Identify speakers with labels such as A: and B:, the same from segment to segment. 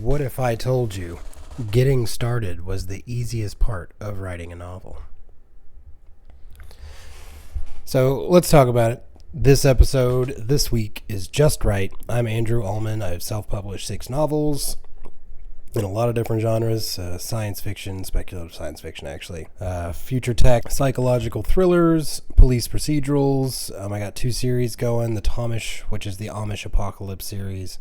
A: What if I told you getting started was the easiest part of writing a novel? So let's talk about it. This episode this week is Just Right. I'm Andrew Ullman. I've self-published 6 novels in a lot of different genres, science fiction, speculative science fiction actually, future tech, psychological thrillers, police procedurals. I got 2 series going, the Thomish, which is the Amish Apocalypse series,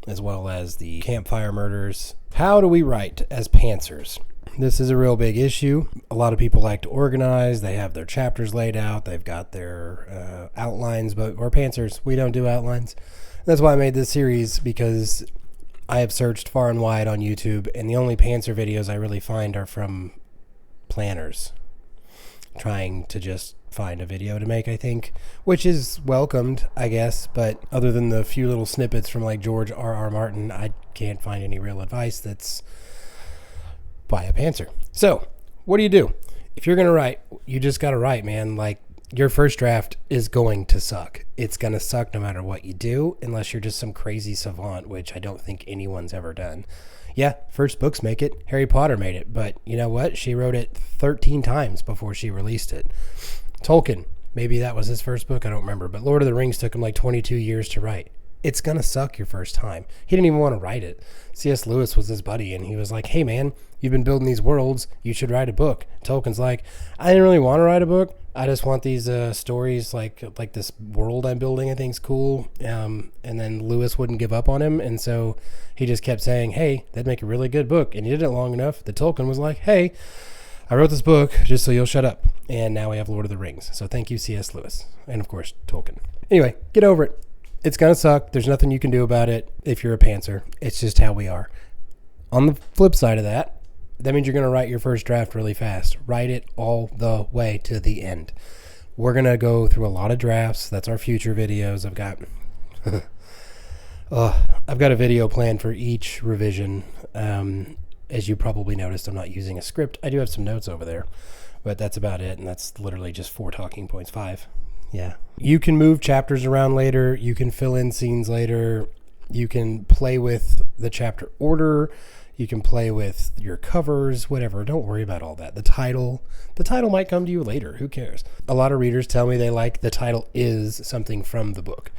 A: as well as the Campfire Murders. How do we write as pantsers? This is a real big issue. A lot of people like to organize. They have their chapters laid out. They've got their outlines, but we're pantsers. We don't do outlines. That's why I made this series, because I have searched far and wide on YouTube, and the only pantser videos I really find are from planners trying to just find a video to make, I think, which is welcomed, I guess, but other than the few little snippets from like George R.R. Martin, I can't find any real advice that's by a pantser. So what do? If you're going to write, you just got to write, man. Like, your first draft is going to suck. It's going to suck no matter what you do, unless you're just some crazy savant, which I don't think anyone's ever done. Yeah, first books make it. Harry Potter made it. But you know what? She wrote it 13 times before she released it. Tolkien, maybe that was his first book. I don't remember. But Lord of the Rings took him like 22 years to write. It's going to suck your first time. He didn't even want to write it. C.S. Lewis was his buddy, and he was like, hey, man, you've been building these worlds. You should write a book. Tolkien's like, I didn't really want to write a book. I just want these stories, like this world I'm building, I think's cool. And then Lewis wouldn't give up on him, and so he just kept saying, hey, that'd make a really good book. And he did it long enough that Tolkien was like, hey, I wrote this book just so you'll shut up. And now we have Lord of the Rings. So thank you, C.S. Lewis. And, of course, Tolkien. Anyway, get over it. It's going to suck. There's nothing you can do about it if you're a pantser. It's just how we are. On the flip side of that means you're going to write your first draft really fast. Write it all the way to the end. We're going to go through a lot of drafts. That's our future videos. I've got a video planned for each revision. As you probably noticed, I'm not using a script. I do have some notes over there, but that's about it. And that's literally just 4 talking points, 5. Yeah. You can move chapters around later. You can fill in scenes later. You can play with the chapter order. You can play with your covers, whatever. Don't worry about all that. The title might come to you later. Who cares? A lot of readers tell me they like the title is something from the book.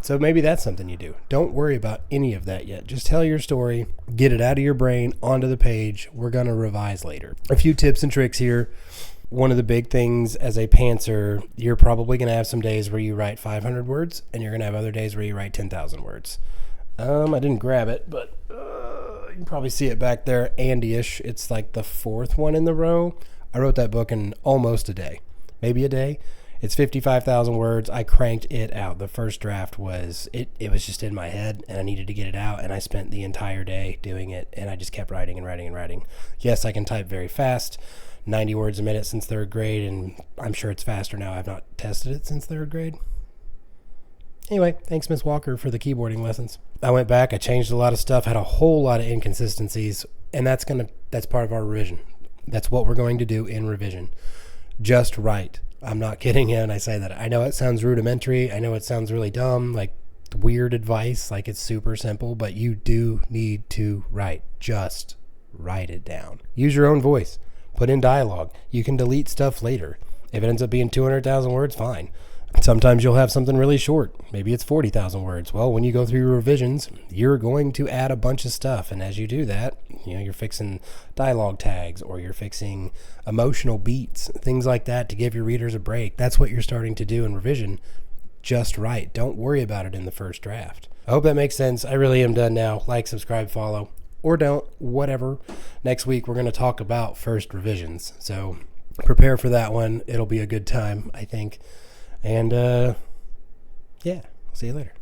A: So maybe that's something you do. Don't worry about any of that yet. Just tell your story. Get it out of your brain, onto the page. We're going to revise later. A few tips and tricks here. One of the big things as a pantser, you're probably going to have some days where you write 500 words, and you're going to have other days where you write 10,000 words. I didn't grab it, but you can probably see it back there, Andy-ish. It's like the 4th one in the row. I wrote that book in almost a day, maybe a day. It's 55,000 words. I cranked it out. The first draft was, it was just in my head, and I needed to get it out, and I spent the entire day doing it, and I just kept writing and writing and writing. Yes, I can type very fast. 90 words a minute since 3rd grade, and I'm sure it's faster now. I've not tested it since 3rd grade. Anyway, thanks, Miss Walker, for the keyboarding lessons. I went back, I changed a lot of stuff, had a whole lot of inconsistencies, and that's part of our revision. That's what we're going to do in revision. Just write. I'm not kidding you when I say that. I know it sounds rudimentary. I know it sounds really dumb, like weird advice, like it's super simple, but you do need to write. Just write it down. Use your own voice. Put in dialogue. You can delete stuff later. If it ends up being 200,000 words, fine. Sometimes you'll have something really short. Maybe it's 40,000 words. Well, when you go through your revisions, you're going to add a bunch of stuff. And as you do that, you're fixing dialogue tags, or you're fixing emotional beats, things like that, to give your readers a break. That's what you're starting to do in revision. Just write. Don't worry about it in the first draft. I hope that makes sense. I really am done now. Like, subscribe, follow. Or don't, whatever. Next week, we're going to talk about first revisions. So prepare for that one. It'll be a good time, I think. And, yeah, I'll see you later.